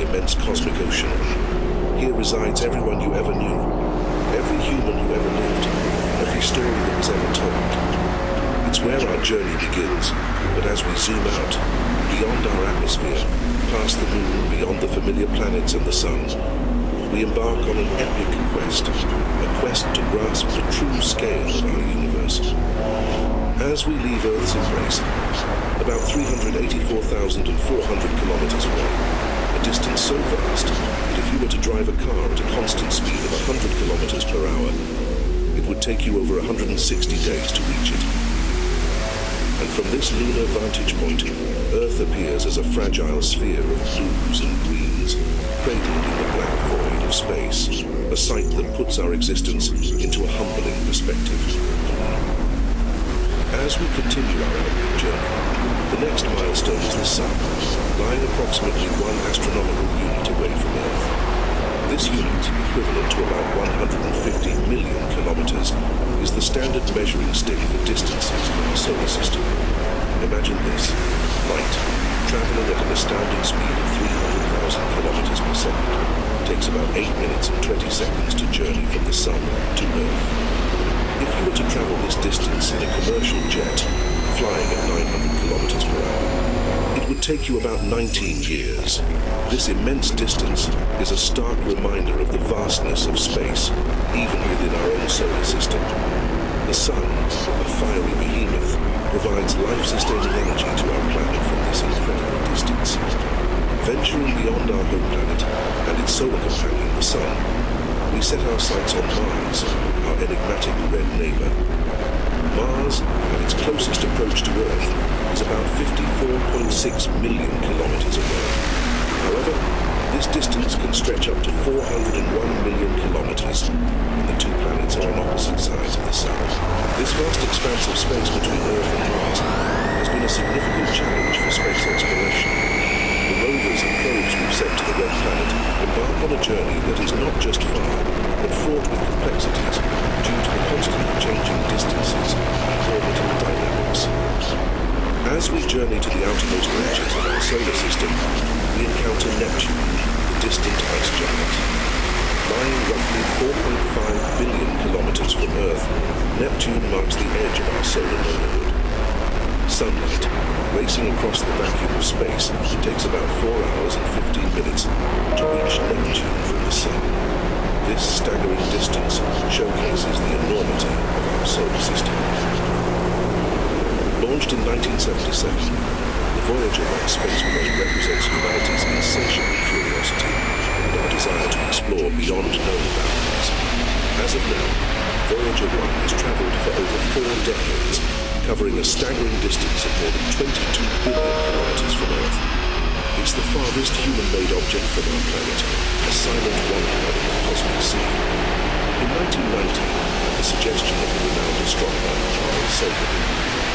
immense cosmic ocean. Here resides everyone you ever knew, every human who ever lived, every story that was ever told. It's where our journey begins, but as we zoom out, beyond our atmosphere, past the moon, beyond the familiar planets and the sun, we embark on an epic quest, a quest to grasp the true scale of our universe. As we leave Earth's embrace, about 384,400 kilometers away, a distance so vast that if you were to drive a car at a constant speed of 100 kilometers per hour, it would take you over 160 days to reach it. And from this lunar vantage point, Earth appears as a fragile sphere of blues and greens, cradled in the black void of space, a sight that puts our existence into a humbling perspective. As we continue our epic journey, the next milestone is the Sun, lying approximately 1 astronomical unit away from Earth. This unit, equivalent to about 150 million kilometers, is the standard measuring stick for distances in our solar system. Imagine this: light, traveling at an astounding speed of 300,000 kilometers per second, takes about 8 minutes and 20 seconds to journey from the Sun to Earth. If you were to travel this distance in a commercial jet, flying at 900 kilometers per hour, it would take you about 19 years. This immense distance is a stark reminder of the vastness of space, even within our own solar system. The Sun, a fiery behemoth, provides life-sustaining energy to our planet from this incredible distance. Venturing beyond our home planet and its solar companion, the Sun, we set our sights on Mars, our enigmatic red neighbor. Mars, at its closest approach to Earth, is about 54.6 million kilometers away. However, this distance can stretch up to 401 million kilometers, and the two planets are on opposite sides of the Sun. This vast expanse of space between Earth and Mars has been a significant challenge for space exploration. The rovers and probes we've sent to the red planet embark on a journey that is not just far, but fraught with complexities due to the constantly changing distances and orbital dynamics. As we journey to the outermost reaches of our solar system, we encounter Neptune, the distant ice giant. Lying roughly 4.5 billion kilometers from Earth, Neptune marks the edge of our solar neighborhood. Sunlight, racing across the vacuum of space, takes about 4 hours and 15 minutes to reach Neptune from the Sun. This staggering distance showcases the enormity of our solar system. Launched in 1977, the Voyager 1 space probe represents humanity's insatiable curiosity and our desire to explore beyond known boundaries. As of now, Voyager 1 has traveled for over 4 decades, covering a staggering distance of more than 22 billion kilometers from Earth. It's the farthest human-made object from our planet, a silent wanderer in the cosmic sea. In 1990, at the suggestion of the renowned astronomer Carl Sagan,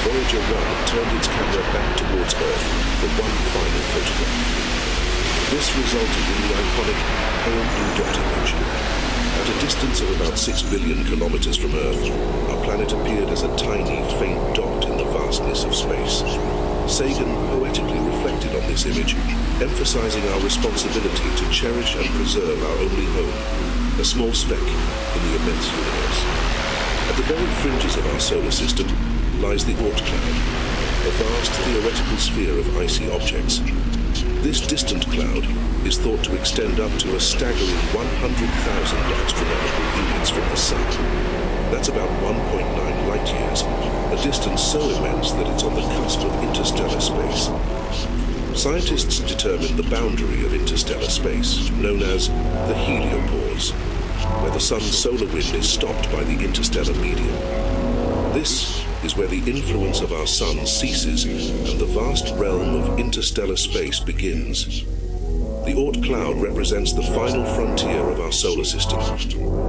Voyager 1 turned its camera back towards Earth for one final photograph. This resulted in the iconic pale blue dot image. At a distance of about 6 billion kilometers from Earth, our planet appeared as a tiny, faint dot in the vastness of space. Sagan poetically reflected on this image, emphasizing our responsibility to cherish and preserve our only home, a small speck in the immense universe. At the very fringes of our solar system lies the Oort cloud, a vast theoretical sphere of icy objects. This distant cloud is thought to extend up to a staggering 100,000 astronomical units from the Sun. That's about 1.9 light years, a distance so immense that it's on the cusp of interstellar space. Scientists determine the boundary of interstellar space, known as the heliopause, where the Sun's solar wind is stopped by the interstellar medium. This is where the influence of our Sun ceases and the vast realm of interstellar space begins. The Oort cloud represents the final frontier of our solar system,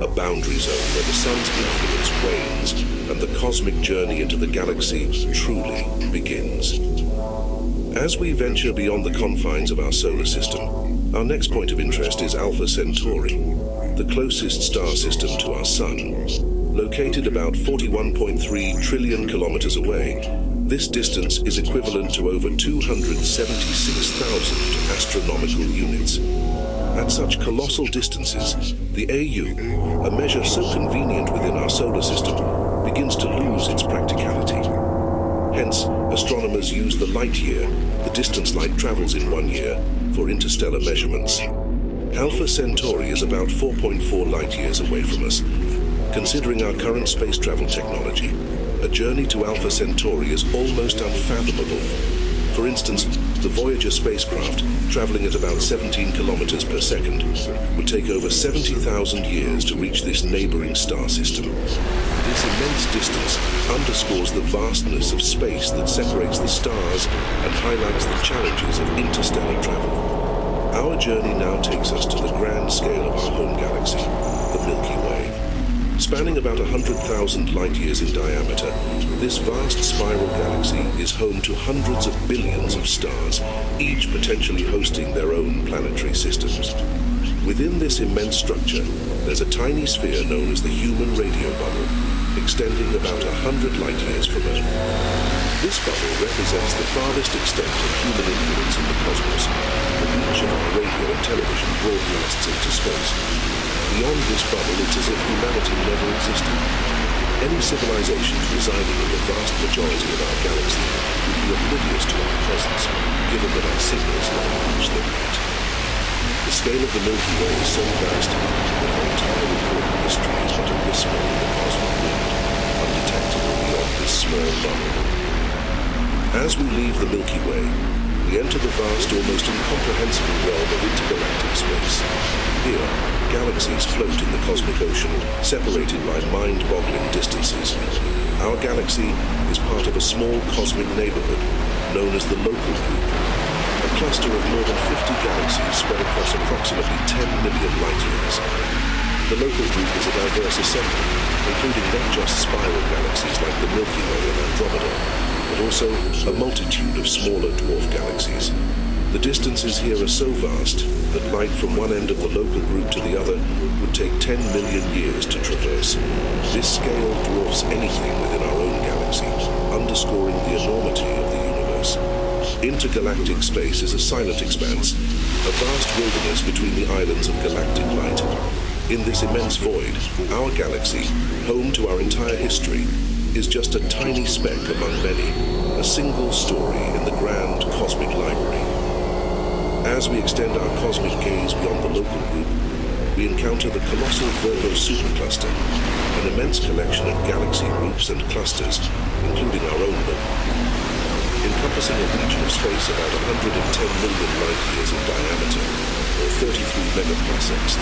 a boundary zone where the Sun's influence wanes and the cosmic journey into the galaxy truly begins. As we venture beyond the confines of our solar system, our next point of interest is Alpha Centauri, the closest star system to our Sun. Located about 41.3 trillion kilometers away, this distance is equivalent to over 276,000 astronomical units. At such colossal distances, the AU, a measure so convenient within our solar system, begins to lose its practicality. Hence, astronomers use the light year, the distance light travels in 1 year, for interstellar measurements. Alpha Centauri is about 4.4 light years away from us. Considering our current space travel technology, a journey to Alpha Centauri is almost unfathomable. For instance, the Voyager spacecraft, traveling at about 17 kilometers per second, would take over 70,000 years to reach this neighboring star system. This immense distance underscores the vastness of space that separates the stars and highlights the challenges of interstellar travel. Our journey now takes us to the grand scale of our home galaxy, the Milky Way. Spanning about 100,000 light-years in diameter, this vast spiral galaxy is home to hundreds of billions of stars, each potentially hosting their own planetary systems. Within this immense structure, there's a tiny sphere known as the human radio bubble, extending about 100 light-years from Earth. This bubble represents the farthest extent of human influence in the cosmos, the reach of our radio and television broadcasts into space. Beyond this bubble, it's as if humanity never existed. Any civilizations residing in the vast majority of our galaxy would be oblivious to our presence, given that our signals never reach them yet. The scale of the Milky Way is so vast that our entire recorded history is but a whisper in the cosmic wind, undetectable beyond this small bubble. As we leave the Milky Way, we enter the vast, almost incomprehensible realm of intergalactic space. Here, galaxies float in the cosmic ocean, separated by mind-boggling distances. Our galaxy is part of a small cosmic neighborhood known as the Local Group, a cluster of more than 50 galaxies spread across approximately 10 million light-years. The Local Group is a diverse assembly, including not just spiral galaxies like the Milky Way and Andromeda, but also a multitude of smaller dwarf galaxies. The distances here are so vast that light from one end of the Local Group to the other would take 10 million years to traverse. This scale dwarfs anything within our own galaxy, underscoring the enormity of the universe. Intergalactic space is a silent expanse, a vast wilderness between the islands of galactic light. In this immense void, our galaxy, home to our entire history, is just a tiny speck among many, a single story in the grand cosmic library. As we extend our cosmic gaze beyond the Local Group, we encounter the colossal Virgo supercluster, an immense collection of galaxy groups and clusters, including our own Local Group. Encompassing a region of space about 110 million light-years in diameter, or 33 megaparsecs,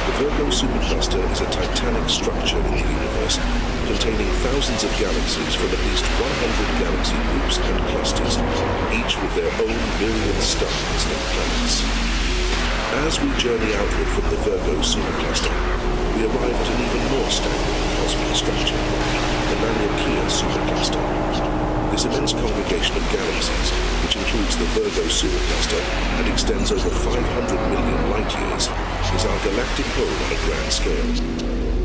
the Virgo supercluster is a titanic structure in the universe, containing thousands of galaxies from at least 100 galaxy groups and clusters, each with their own myriad stars and planets. As we journey outward from the Virgo supercluster, we arrive at an even more staggering cosmic structure, the Laniakea supercluster. This immense congregation of galaxies, which includes the Virgo supercluster and extends over 500 million light-years, is our galactic home on a grand scale.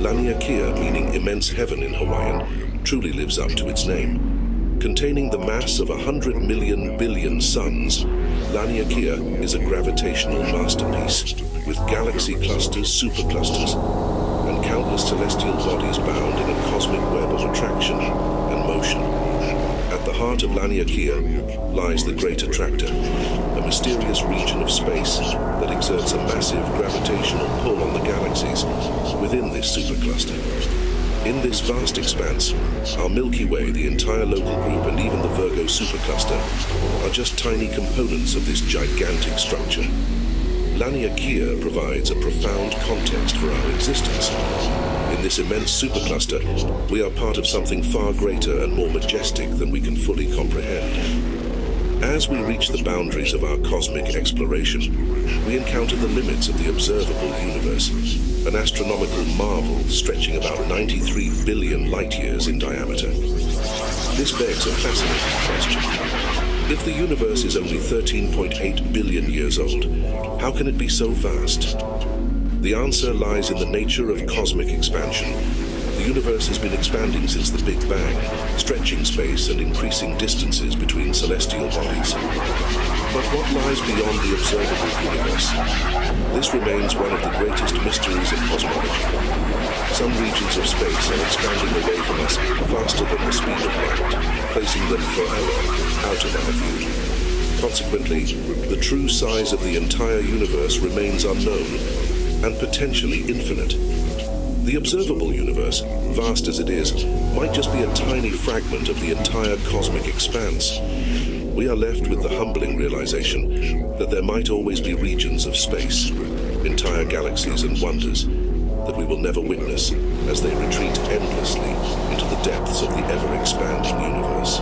Laniakea, meaning immense heaven in Hawaiian, truly lives up to its name. Containing the mass of 100 million billion suns, Laniakea is a gravitational masterpiece, with galaxy clusters, superclusters, and countless celestial bodies bound in a cosmic web of attraction and motion. At the heart of Laniakea lies the Great Attractor, a mysterious region of space that exerts a massive gravitational pull on the galaxies within this supercluster. In this vast expanse, our Milky Way, the entire Local Group, and even the Virgo supercluster are just tiny components of this gigantic structure. Laniakea provides a profound context for our existence. In this immense supercluster, we are part of something far greater and more majestic than we can fully comprehend. As we reach the boundaries of our cosmic exploration, we encounter the limits of the observable universe, an astronomical marvel stretching about 93 billion light-years in diameter. This begs a fascinating question. If the universe is only 13.8 billion years old, how can it be so vast? The answer lies in the nature of cosmic expansion, The universe has been expanding since the Big Bang, stretching space and increasing distances between celestial bodies. But what lies beyond the observable universe? This remains one of the greatest mysteries of cosmology. Some regions of space are expanding away from us faster than the speed of light, placing them forever out of our view. Consequently, the true size of the entire universe remains unknown and potentially infinite. The observable universe, vast as it is, might just be a tiny fragment of the entire cosmic expanse. We are left with the humbling realization that there might always be regions of space, entire galaxies and wonders that we will never witness as they retreat endlessly into the depths of the ever-expanding universe.